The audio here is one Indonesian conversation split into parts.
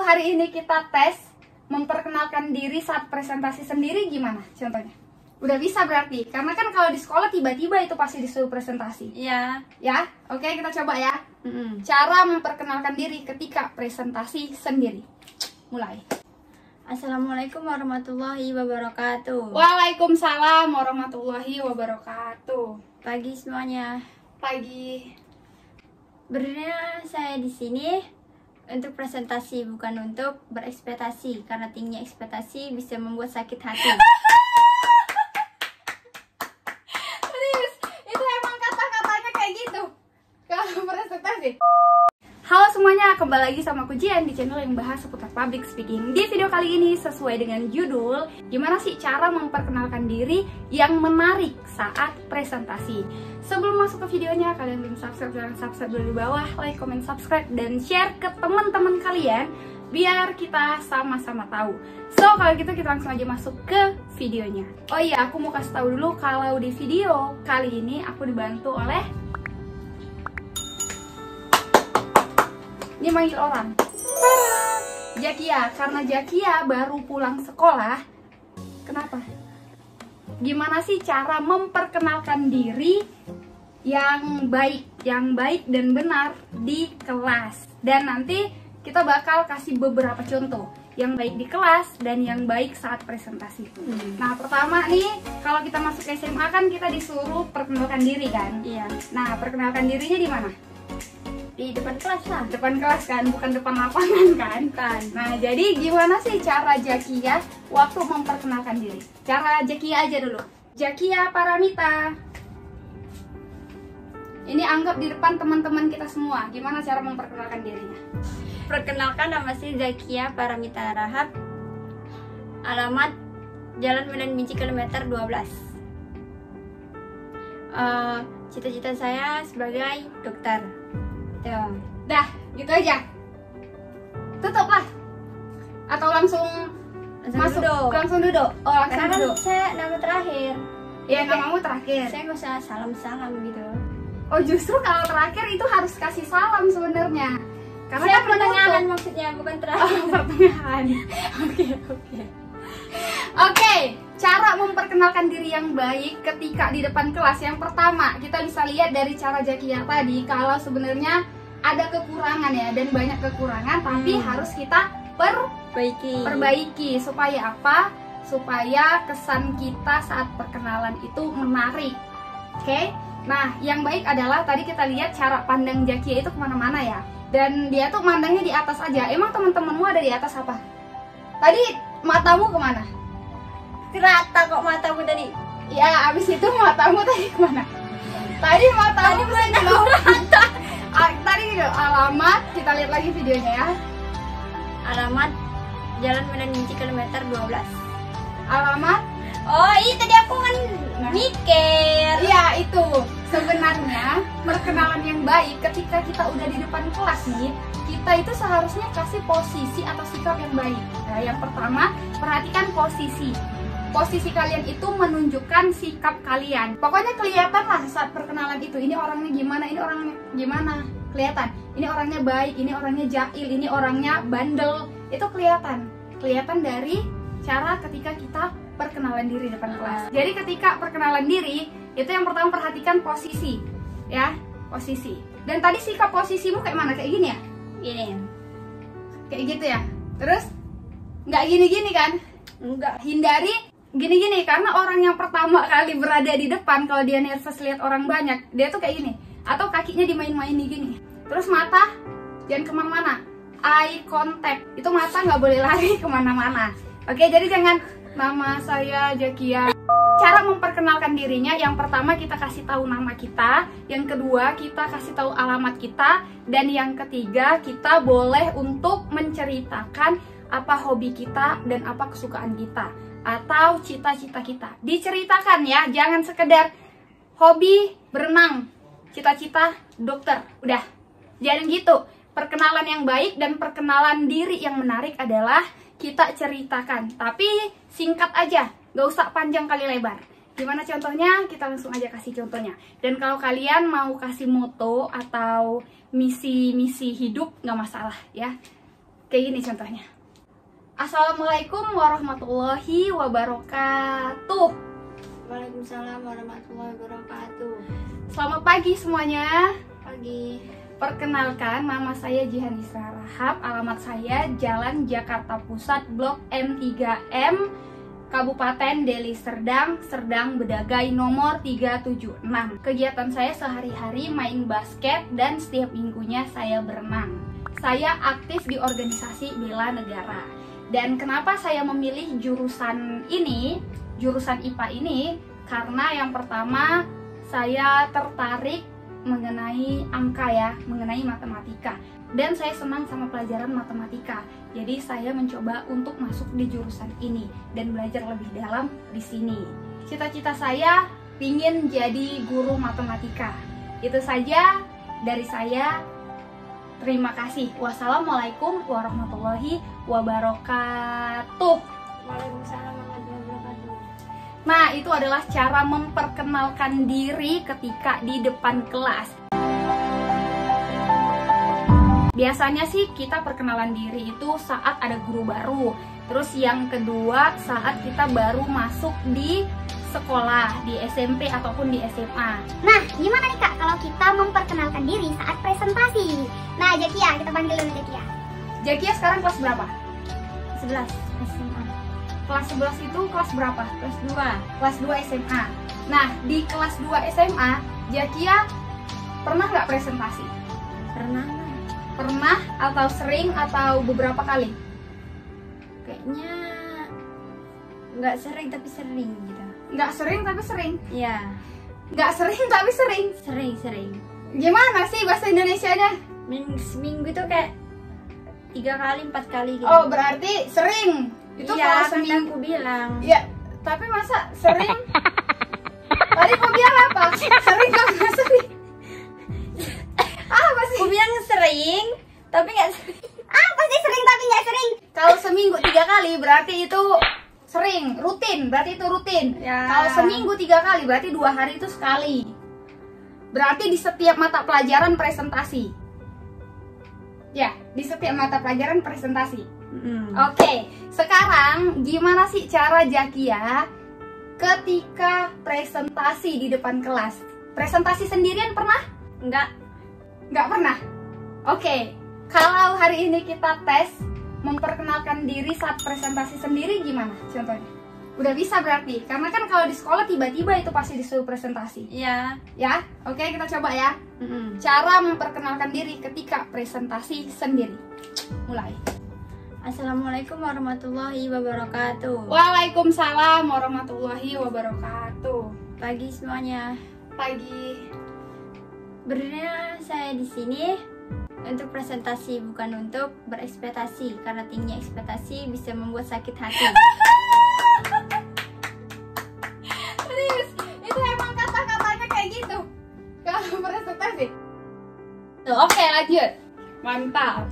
hari ini kita tes memperkenalkan diri saat presentasi sendiri gimana contohnya? Udah bisa berarti, karena kan kalau di sekolah tiba-tiba itu pasti disuruh presentasi. Iya. Ya, oke kita coba ya. Cara memperkenalkan diri ketika presentasi sendiri. Mulai. Assalamualaikum warahmatullahi wabarakatuh. Waalaikumsalam warahmatullahi wabarakatuh. Pagi semuanya. Pagi. Berdirinya saya di sini untuk presentasi, bukan untuk berekspektasi, karena tinggi ekspektasi bisa membuat sakit hati. Serius, itu emang kata-katanya kayak gitu kalau presentasi. Halo semuanya, kembali lagi sama aku Jian di channel yang bahas seputar public speaking. Di video kali ini sesuai dengan judul, gimana sih cara memperkenalkan diri yang menarik saat presentasi. Sebelum masuk ke videonya, kalian belum subscribe, jangan subscribe dulu di bawah, like, comment, subscribe, dan share ke teman-teman kalian biar kita sama-sama tahu. So, kalau gitu kita langsung aja masuk ke videonya. Oh iya, aku mau kasih tahu dulu kalau di video kali ini aku dibantu oleh ini manggil orang. Jakia, karena Jakia baru pulang sekolah. Kenapa? Gimana sih cara memperkenalkan diri yang baik dan benar di kelas? Dan nanti kita bakal kasih beberapa contoh yang baik di kelas dan yang baik saat presentasi. Nah, pertama nih, kalau kita masuk SMA kan kita disuruh perkenalkan diri kan? Iya. Nah, perkenalkan dirinya di mana? Di depan kelas lah. Depan kelas kan, bukan depan lapangan kan? Nah, jadi gimana sih cara Jakia waktu memperkenalkan diri? Cara Jakia aja dulu. Jakia Paramita. Ini anggap di depan teman-teman kita semua. Gimana cara memperkenalkan dirinya? Perkenalkan, nama saya Zakia Paramita Rahab. Alamat Jalan Medan Binci kilometer 12. Cita-cita saya sebagai dokter. Tuh. Dah, gitu aja. Tutup lah. Atau langsung masuk? Duduk. Langsung duduk. Oh, langsung Karena kan duduk. saya nama terakhir. Ya, namamu terakhir. Saya nggak usah salam-salam gitu. Oh, justru kalau terakhir itu harus kasih salam sebenarnya. Karena Saya kan pertengahan menutup. maksudnya, bukan terakhir. Oh, pertengahan. Oke, cara memperkenalkan diri yang baik ketika di depan kelas. Yang pertama, kita bisa lihat dari cara Jakia tadi, kalau sebenarnya ada kekurangan ya, dan banyak kekurangan, tapi harus kita perbaiki. Supaya apa? Supaya kesan kita saat perkenalan itu menarik. Oke? Nah, yang baik adalah tadi kita lihat cara pandang Jakia itu kemana-mana ya. Dan dia tuh mandangnya di atas aja. Emang teman-temanmu ada di atas apa? Tadi matamu kemana? Rata kok matamu tadi. Ya, abis itu matamu tadi kemana? Tadi matamu rata. Tadi gitu, alamat, kita lihat lagi videonya ya. Alamat Jalan Medan Binci kilometer 12. Alamat? Oh, iya tadi aku kan mikir. Iya, itu. Sebenarnya perkenalan yang baik ketika kita udah di depan kelas nih, kita itu seharusnya kasih posisi atau sikap yang baik. Nah, yang pertama, perhatikan posisi. Posisi kalian itu menunjukkan sikap kalian. Pokoknya kelihatan lah saat perkenalan itu. Ini orangnya gimana, ini orangnya gimana. Kelihatan. Ini orangnya baik, ini orangnya jahil, ini orangnya bandel. Itu kelihatan. Kelihatan dari cara ketika kita perkenalan diri depan kelas. Jadi ketika perkenalan diri, itu yang pertama perhatikan posisi. Ya, posisi. Dan tadi sikap posisimu kayak mana? Kayak gini ya? Gini. Kayak gitu ya? Terus? Nggak gini-gini kan? Enggak. Hindari gini-gini, karena orang yang pertama kali berada di depan, kalau dia nervous lihat orang banyak, dia tuh kayak gini. Atau kakinya dimain-mainin gini. Terus mata jangan kemana-mana. Eye contact, itu mata nggak boleh lari kemana-mana. Oke, jadi jangan nama saya Jakia. Cara memperkenalkan dirinya, yang pertama kita kasih tahu nama kita, yang kedua kita kasih tahu alamat kita, dan yang ketiga kita boleh untuk menceritakan apa hobi kita dan apa kesukaan kita atau cita-cita kita. Diceritakan ya, jangan sekedar hobi berenang, cita-cita dokter. Udah, jangan gitu. Perkenalan yang baik dan perkenalan diri yang menarik adalah kita ceritakan, tapi singkat aja, gak usah panjang kali lebar. Gimana contohnya? Kita langsung aja kasih contohnya. Dan kalau kalian mau kasih moto atau misi hidup, gak masalah ya. Kayak gini contohnya. Assalamualaikum warahmatullahi wabarakatuh. Waalaikumsalam warahmatullahi wabarakatuh. Selamat pagi semuanya. Pagi. Perkenalkan, nama saya Jihan Isra Rahab. Alamat saya Jalan Jakarta Pusat, Blok M3M, Kabupaten Deli Serdang, Serdang Bedagai nomor 376. Kegiatan saya sehari-hari main basket dan setiap minggunya saya berenang. Saya aktif di organisasi bela negara. Dan kenapa saya memilih jurusan ini, jurusan IPA ini? Karena yang pertama, saya tertarik mengenai angka ya, mengenai matematika. Dan saya senang sama pelajaran matematika. Jadi saya mencoba untuk masuk di jurusan ini dan belajar lebih dalam di sini. Cita-cita saya ingin jadi guru matematika. Itu saja dari saya. Terima kasih. Wassalamualaikum warahmatullahi wabarakatuh. Waalaikumsalam warahmatullahi wabarakatuh. Nah, itu adalah cara memperkenalkan diri ketika di depan kelas. Biasanya sih kita perkenalan diri itu saat ada guru baru. Terus yang kedua saat kita baru masuk di sekolah, di SMP ataupun di SMA. Nah, gimana nih Kak kalau kita memperkenalkan diri saat presentasi? Nah, Jakia, kita panggil dulu Jakia. Jakia sekarang kelas berapa? 11 SMA. Kelas 11 itu kelas berapa? Kelas 2. Kelas 2 SMA. Nah, di kelas 2 SMA, Jakia pernah nggak presentasi? Pernah? Pernah atau sering atau beberapa kali? Kayaknya nggak sering tapi sering gitu. Nggak sering tapi sering? Iya. Nggak sering tapi sering? Sering. Gimana sih bahasa Indonesianya? Seminggu tuh kayak 3 kali 4 kali gitu. Oh, berarti sering. Itu iya, kalau kan seminggu. aku bilang. Ya, tapi masa sering? Tadi kau bilang apa? Sering apa sering? Apa sih? Aku bilang sering, tapi nggak sering. Apa sih sering tapi nggak sering? Kalau seminggu 3 kali berarti itu sering, rutin. Berarti itu rutin. Ya. Kalau seminggu 3 kali berarti 2 hari itu sekali. Berarti di setiap mata pelajaran presentasi. Ya, di setiap mata pelajaran presentasi. Oke, sekarang gimana sih cara Jakia ketika presentasi di depan kelas? Presentasi sendirian pernah? Enggak. Nggak pernah? Oke, kalau hari ini kita tes memperkenalkan diri saat presentasi sendiri gimana contohnya? Udah bisa berarti? Karena kan kalau di sekolah tiba-tiba itu pasti disuruh presentasi. Iya. Ya, oke kita coba ya. Cara memperkenalkan diri ketika presentasi sendiri. Mulai. Assalamualaikum warahmatullahi wabarakatuh. Waalaikumsalam warahmatullahi wabarakatuh. Pagi semuanya. Pagi. Sebenarnya saya di sini untuk presentasi, bukan untuk berekspektasi, karena tingginya ekspektasi bisa membuat sakit hati. Serius, itu emang kata-katanya kayak gitu kalau presentasi. Oke, lanjut. Mantap.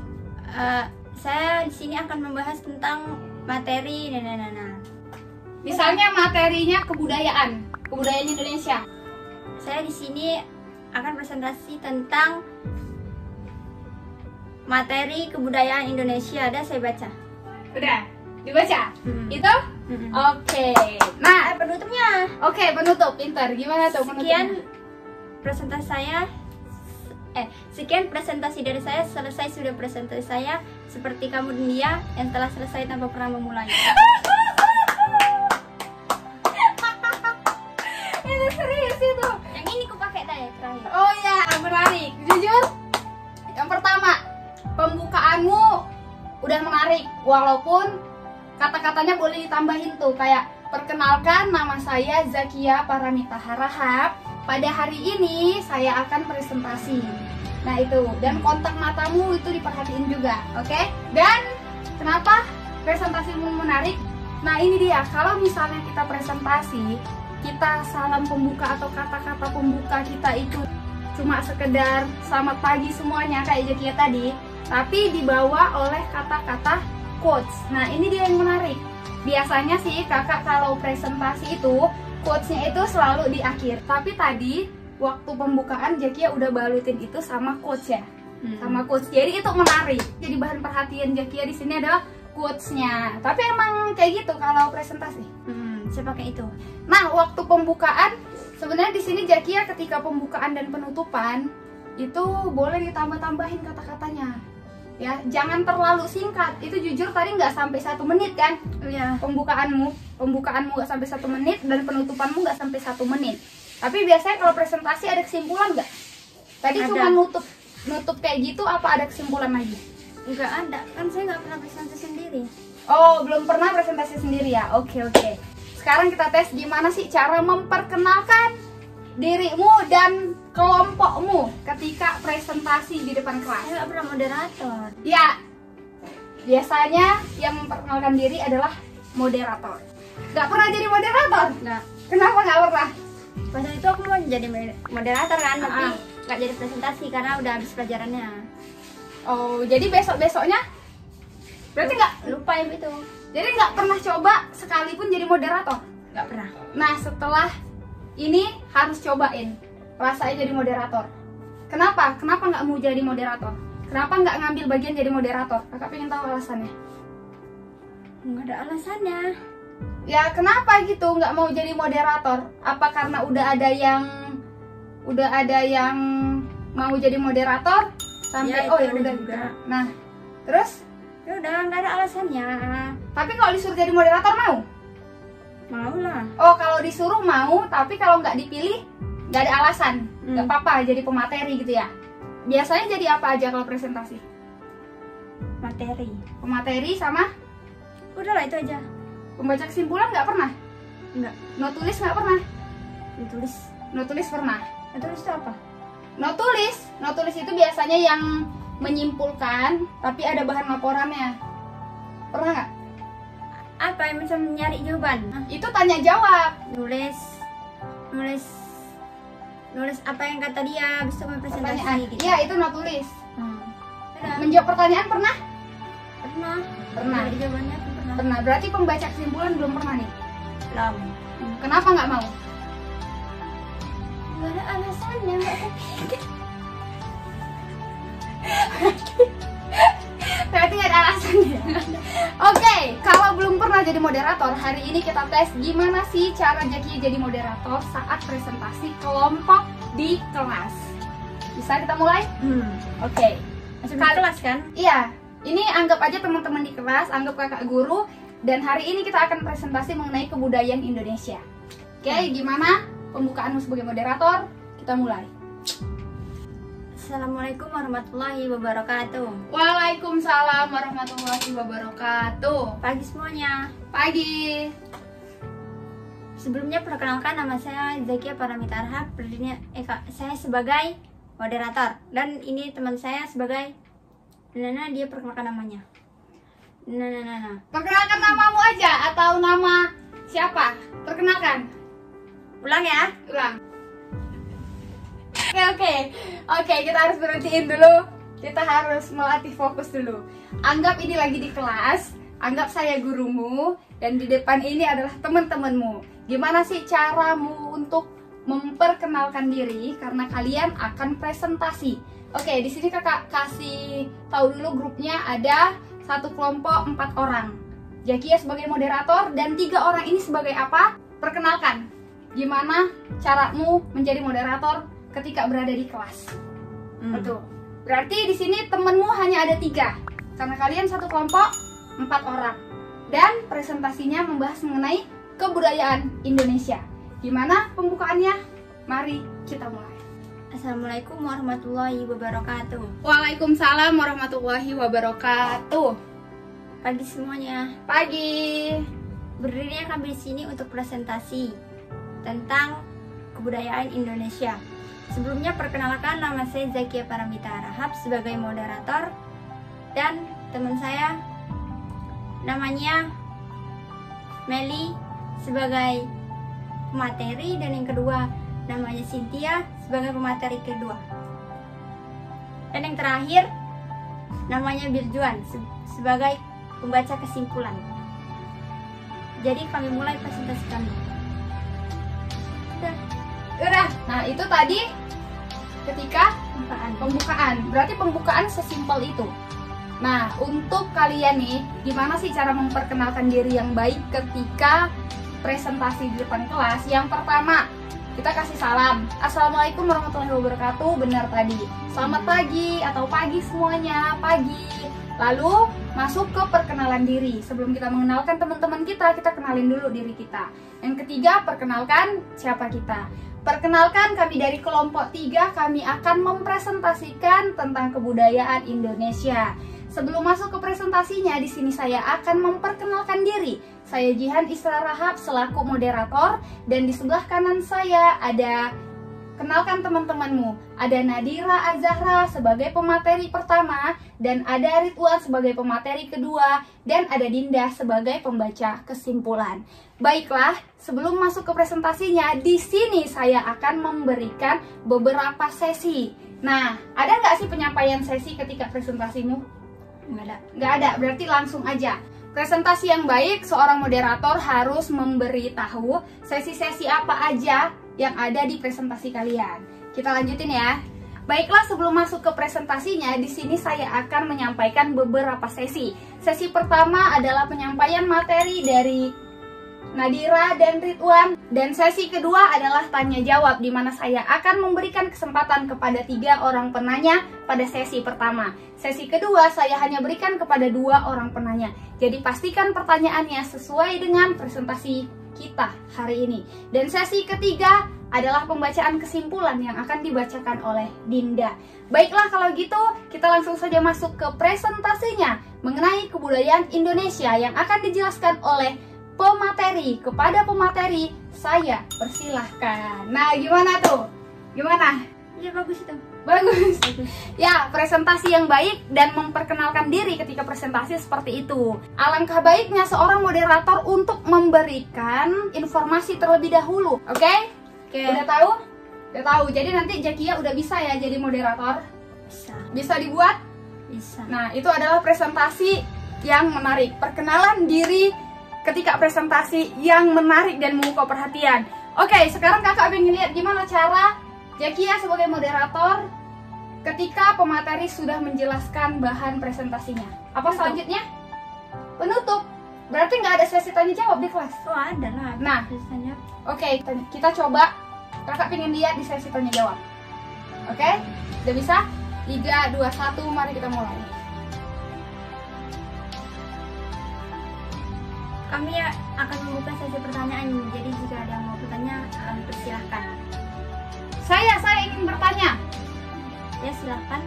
Saya di sini akan membahas tentang materi Misalnya materinya kebudayaan Indonesia. Saya di sini akan presentasi tentang materi kebudayaan Indonesia. Ada saya baca. Udah, dibaca? Itu? Oke. Nah, Penutupnya. oke, penutup, pintar. Gimana tuh penutupnya? Sekian presentasi dari saya. Selesai sudah presentasi saya. Seperti kamu dan dia yang telah selesai tanpa pernah memulai. Itu serius itu. Yang ini ku pakai tadi terakhir. Oh ya, menarik. Jujur, yang pertama, pembukaanmu udah menarik. Walaupun kata-katanya boleh ditambahin tuh, kayak perkenalkan, nama saya Zakia Paramita Harahap. Pada hari ini saya akan presentasi. Nah itu, dan kontak matamu itu diperhatiin juga, oke? Dan kenapa presentasimu menarik? Nah ini dia, kalau misalnya kita presentasi, kita salam pembuka atau kata-kata pembuka kita itu cuma sekedar selamat pagi semuanya kayak Jakia tadi, tapi dibawa oleh kata-kata quotes. Nah ini dia yang menarik. Biasanya sih kakak kalau presentasi itu quotes-nya itu selalu di akhir. Tapi tadi waktu pembukaan Jakia udah balutin itu sama quotes ya. sama quotes. Jadi itu menarik. Jadi bahan perhatian Zakia di sini adalah quotes-nya. Tapi emang kayak gitu kalau presentasi. Saya pakai itu. Nah, waktu pembukaan sebenarnya di sini Zakia ketika pembukaan dan penutupan itu boleh ditambah-tambahin kata-katanya. Ya, jangan terlalu singkat. Itu jujur tadi nggak sampai 1 menit kan? Iya. Pembukaanmu nggak sampai 1 menit dan penutupanmu nggak sampai 1 menit. Tapi biasanya kalau presentasi ada kesimpulan nggak? Tadi Ada. cuma nutup kayak gitu, apa ada kesimpulan lagi? Nggak ada, kan saya nggak pernah presentasi sendiri. Oh, belum pernah presentasi sendiri ya? Oke. Sekarang kita tes gimana sih cara memperkenalkan dirimu dan kelompokmu ketika presentasi di depan kelas. Saya nggak pernah moderator. Ya, biasanya yang memperkenalkan diri adalah moderator. Nggak pernah jadi moderator? Nggak. Kenapa nggak pernah? Pas itu aku mau jadi moderator kan, tapi Ah. nggak jadi presentasi karena udah habis pelajarannya. Oh, jadi besok-besoknya berarti nggak, Lupa yang itu. jadi nggak pernah coba sekalipun jadi moderator? Nggak pernah. Nah, setelah ini harus cobain rasain jadi moderator. Kenapa? Kenapa nggak mau jadi moderator? Kenapa nggak ngambil bagian jadi moderator? Kakak pengen tahu alasannya. Nggak ada alasannya. Ya, kenapa gitu nggak mau jadi moderator? Apa karena udah ada yang mau jadi moderator sampai Ya, oh itu ya udah juga. juga. Nah, terus Ya udah, nggak ada alasannya. tapi kalau disuruh jadi moderator mau? Mau lah. Oh, kalau disuruh mau, tapi kalau nggak dipilih nggak ada alasan, nggak Hmm. apa-apa jadi pemateri gitu ya. Biasanya jadi apa aja kalau presentasi? Materi. Pemateri sama Udahlah itu aja. pembaca kesimpulan nggak pernah? Nggak. No tulis nggak pernah? Ditulis. No tulis pernah? Ditulis itu apa? No tulis itu biasanya yang menyimpulkan, tapi ada bahan laporannya. Pernah nggak? Apa yang bisa mencari jawaban? Itu tanya jawab. Nulis apa yang kata dia, habis itu main Pertanyaan. presentasi gitu. Iya, itu no tulis. Udah. Menjawab pertanyaan pernah? Pernah. Pernah. Ada jawabannya kan pernah. Pernah. Berarti pembaca kesimpulan belum pernah nih. Belum. Kenapa nggak mau? Nggak ada alasannya, nggak kepikir. Berarti nggak ada alasannya. Oke, kalau belum pernah jadi moderator, hari ini kita tes gimana sih cara Zakia jadi moderator saat presentasi kelompok di kelas. Bisa kita mulai? Oke. Masih di kelas kan? Iya, ini anggap aja teman-teman di kelas, anggap kakak guru, dan hari ini kita akan presentasi mengenai kebudayaan Indonesia. Oke, gimana pembukaanmu sebagai moderator? Kita mulai. Assalamualaikum warahmatullahi wabarakatuh. Waalaikumsalam warahmatullahi wabarakatuh. Pagi semuanya. Pagi. Sebelumnya perkenalkan, nama saya Zakia Paramita Arhab. Saya sebagai moderator dan ini teman saya sebagai Nana. Dia perkenalkan namanya. Nana. Perkenalkan namamu aja atau nama siapa? Perkenalkan. Ulang ya. Ulang. Oke, kita harus berhentiin dulu. Kita harus melatih fokus dulu. Anggap ini lagi di kelas, anggap saya gurumu, dan di depan ini adalah teman-temanmu. Gimana sih caramu untuk memperkenalkan diri karena kalian akan presentasi? Oke, di sini kakak kasih tahu dulu grupnya ada satu kelompok 4 orang. Zakia sebagai moderator dan 3 orang ini sebagai apa? Perkenalkan. Gimana caramu menjadi moderator ketika berada di kelas? Betul. Berarti di sini temenmu hanya ada 3 karena kalian satu kelompok 4 orang dan presentasinya membahas mengenai kebudayaan Indonesia. Gimana pembukaannya? Mari kita mulai. Assalamualaikum warahmatullahi wabarakatuh. Waalaikumsalam warahmatullahi wabarakatuh. Pagi semuanya. Pagi. Berdirinya kami di sini untuk presentasi tentang kebudayaan Indonesia. Sebelumnya perkenalkan, nama saya Zakia Paramita Arhab sebagai moderator dan teman saya namanya Meli sebagai pemateri dan yang kedua namanya Cynthia sebagai pemateri kedua. Dan yang terakhir namanya Birjuan sebagai pembaca kesimpulan. Jadi kami mulai presentasi kami. Udah. Nah, itu tadi ketika Pembukaan. Berarti pembukaan sesimpel itu. Nah, untuk kalian nih, gimana sih cara memperkenalkan diri yang baik ketika presentasi di depan kelas? Yang pertama, kita kasih salam. Assalamualaikum warahmatullahi wabarakatuh. Benar tadi. Selamat pagi atau pagi semuanya, pagi. Lalu masuk ke perkenalan diri. Sebelum kita mengenalkan teman-teman kita kenalin dulu diri kita. Yang ketiga, perkenalkan siapa kita. Perkenalkan, kami dari kelompok 3, kami akan mempresentasikan tentang kebudayaan Indonesia. Sebelum masuk ke presentasinya, di sini saya akan memperkenalkan diri. Saya Jihan Isra Rahab selaku moderator, dan di sebelah kanan saya ada, kenalkan teman-temanmu, ada Nadira Azahra sebagai pemateri pertama, dan ada Ridwan sebagai pemateri kedua, dan ada Dinda sebagai pembaca kesimpulan. Baiklah, sebelum masuk ke presentasinya, di sini saya akan memberikan beberapa sesi. Nah, ada nggak sih penyampaian sesi ketika presentasimu? Nggak ada, berarti langsung aja. Presentasi yang baik, seorang moderator harus memberitahu sesi-sesi apa aja yang ada di presentasi kalian. Kita lanjutin ya. Baiklah, sebelum masuk ke presentasinya, di sini saya akan menyampaikan beberapa sesi. Sesi pertama adalah penyampaian materi dari Nadira dan Ridwan, dan sesi kedua adalah tanya jawab, di mana saya akan memberikan kesempatan kepada 3 orang penanya pada sesi pertama. Sesi kedua saya hanya berikan kepada 2 orang penanya. Jadi pastikan pertanyaannya sesuai dengan presentasi kita hari ini. Dan sesi ketiga adalah pembacaan kesimpulan yang akan dibacakan oleh Dinda. Baiklah, kalau gitu kita langsung saja masuk ke presentasinya mengenai kebudayaan Indonesia yang akan dijelaskan oleh pemateri. Kepada pemateri saya persilahkan. Nah, gimana tuh? Gimana? Ya, bagus itu. Bagus. Ya, presentasi yang baik dan memperkenalkan diri ketika presentasi seperti itu. Alangkah baiknya seorang moderator untuk memberikan informasi terlebih dahulu. Oke? Udah tahu? Udah tahu. Jadi nanti Jakia udah bisa ya jadi moderator? Bisa. Bisa dibuat? Bisa. Nah, itu adalah presentasi yang menarik. Perkenalan diri ketika presentasi yang menarik dan memukau perhatian. Oke, sekarang kakak pengen lihat gimana cara Jakia sebagai moderator ketika pemateri sudah menjelaskan bahan presentasinya. Apa selanjutnya? Penutup. Berarti nggak ada sesi tanya jawab di kelas? Oh, ada lah. Nah, biasanya. Oke, kita coba. Kakak pengen lihat di sesi tanya jawab. Oke? Udah bisa? 3, 2, 1, mari kita mulai. Kami akan membuka sesi pertanyaan, jadi jika ada yang mau bertanya, persilahkan. Saya ingin bertanya. Ya, silahkan.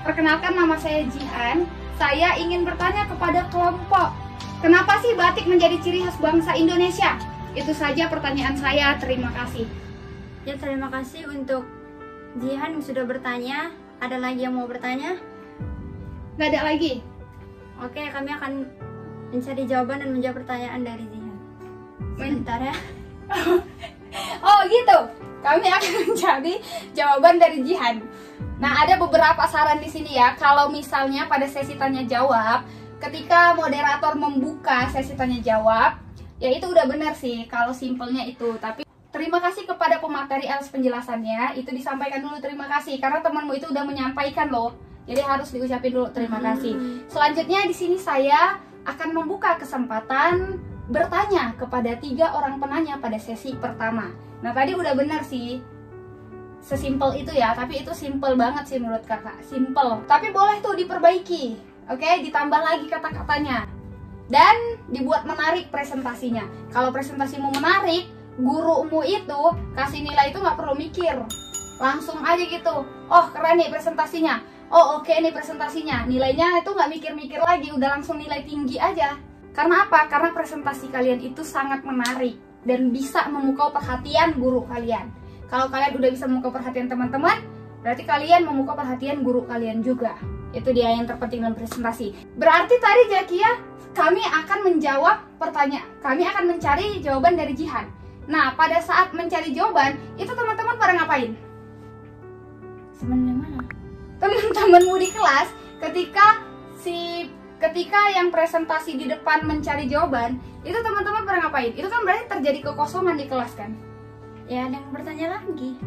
Perkenalkan, nama saya Jihan. Saya ingin bertanya kepada kelompok. Kenapa sih batik menjadi ciri khas bangsa Indonesia? Itu saja pertanyaan saya, terima kasih. Ya, terima kasih untuk Jihan yang sudah bertanya. Ada lagi yang mau bertanya? Nggak ada lagi? Oke, kami akan mencari jawaban dan menjawab pertanyaan dari Jihan. Sebentar ya. Oh gitu. Kami akan mencari jawaban dari Jihan. Nah, ada beberapa saran di sini ya. Kalau misalnya pada sesi tanya jawab, ketika moderator membuka sesi tanya jawab, ya itu udah benar sih kalau simpelnya itu. Tapi terima kasih kepada pemateri atas penjelasannya. Itu disampaikan dulu terima kasih karena temanmu itu udah menyampaikan loh. Jadi harus diucapin dulu terima kasih. Selanjutnya di sini saya akan membuka kesempatan bertanya kepada 3 orang penanya pada sesi pertama. Nah, tadi udah benar sih, sesimpel itu ya, tapi itu simple banget sih menurut kakak, simple. Tapi boleh tuh diperbaiki, oke? Ditambah lagi kata-katanya dan dibuat menarik presentasinya. Kalau presentasimu menarik, gurumu itu kasih nilai itu nggak perlu mikir, langsung aja gitu. Oh, keren nih presentasinya. Oh, oke nih presentasinya. Nilainya itu nggak mikir-mikir lagi, udah langsung nilai tinggi aja. Karena apa? Karena presentasi kalian itu sangat menarik dan bisa memukau perhatian guru kalian. Kalau kalian udah bisa memukau perhatian teman-teman, berarti kalian memukau perhatian guru kalian juga. Itu dia yang terpenting dalam presentasi. Berarti tadi Jakia, kami akan menjawab pertanyaan, kami akan mencari jawaban dari Jihan. Nah, pada saat mencari jawaban, itu teman-teman pada ngapain? Sebenarnya mana? Teman-temanmu di kelas, ketika yang presentasi di depan mencari jawaban, itu teman-teman pada ngapain? Itu kan berarti terjadi kekosongan di kelas kan? Ya, ada yang bertanya lagi.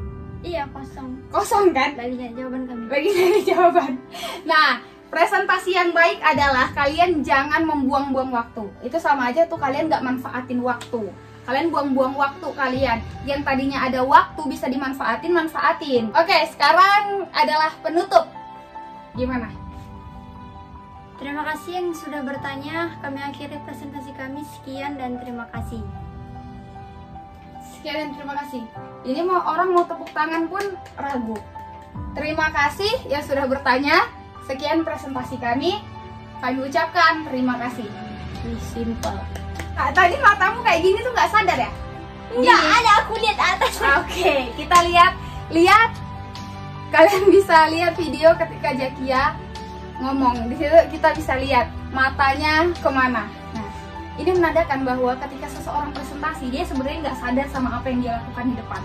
Iya, kosong. Kosong kan? Lagi nyari jawaban kami. Lagi nyari jawaban. Nah, presentasi yang baik adalah kalian jangan membuang-buang waktu. Itu sama aja tuh kalian nggak manfaatin waktu. Kalian buang-buang waktu kalian. Yang tadinya ada waktu bisa manfaatin. Oke, sekarang adalah penutup. Gimana? Terima kasih yang sudah bertanya. Kami akhiri presentasi kami. Sekian dan terima kasih. Sekian dan terima kasih. Ini orang mau tepuk tangan pun ragu. Terima kasih yang sudah bertanya. Sekian presentasi kami. Kami ucapkan terima kasih. Simple. Nah, tadi matamu kayak gini tuh nggak sadar ya? Nggak ada, aku lihat atas. Oke, kita lihat. Kalian bisa lihat video ketika Zakia ngomong. Di situ kita bisa lihat matanya kemana. Nah, ini menandakan bahwa ketika seseorang presentasi, dia sebenarnya nggak sadar sama apa yang dia lakukan di depan.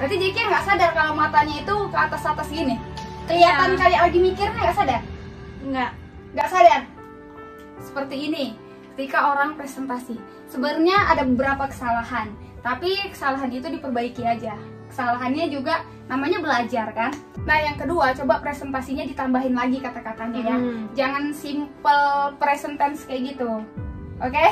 Berarti Zakia nggak sadar kalau matanya itu ke atas-atas gini. Kelihatan kayak lagi mikirnya, nggak sadar? Nggak sadar. Seperti ini. Ketika orang presentasi, sebenarnya ada beberapa kesalahan, tapi kesalahan itu diperbaiki aja. Kesalahannya juga namanya belajar kan. Nah, yang kedua, coba presentasinya ditambahin lagi kata-katanya ya. Jangan simple present tense kayak gitu. Oke?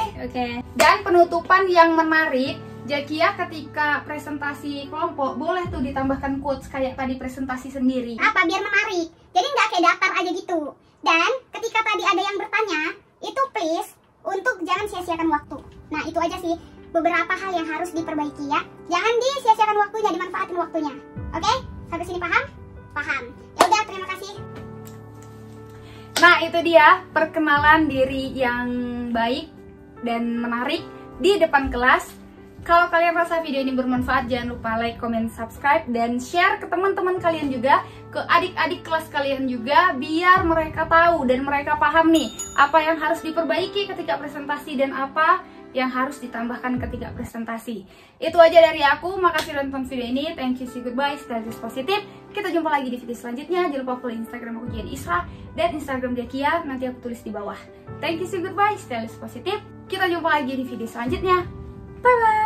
Dan penutupan yang menarik, Zakia ketika presentasi kelompok boleh tuh ditambahkan quotes kayak tadi presentasi sendiri. Apa biar menarik? Jadi nggak kayak datar aja gitu. Dan ketika tadi ada yang bertanya, itu please untuk jangan sia-siakan waktu. Nah, itu aja sih beberapa hal yang harus diperbaiki ya. Jangan disia-siakan waktunya, dimanfaatin waktunya. Oke? Sampai sini paham? Paham. Ya udah, terima kasih. Nah, itu dia perkenalan diri yang baik dan menarik di depan kelas. Kalau kalian rasa video ini bermanfaat, jangan lupa like, comment, subscribe, dan share ke teman-teman kalian juga, ke adik-adik kelas kalian juga, biar mereka tahu dan mereka paham nih apa yang harus diperbaiki ketika presentasi dan apa yang harus ditambahkan ketika presentasi. Itu aja dari aku. Makasih udah nonton video ini. Thank you, see goodbye, stay positif. Kita jumpa lagi di video selanjutnya. Jangan lupa follow Instagram aku Jian Isra dan Instagram Zakia, nanti aku tulis di bawah. Thank you, see goodbye, stay positif. Kita jumpa lagi di video selanjutnya. Bye bye.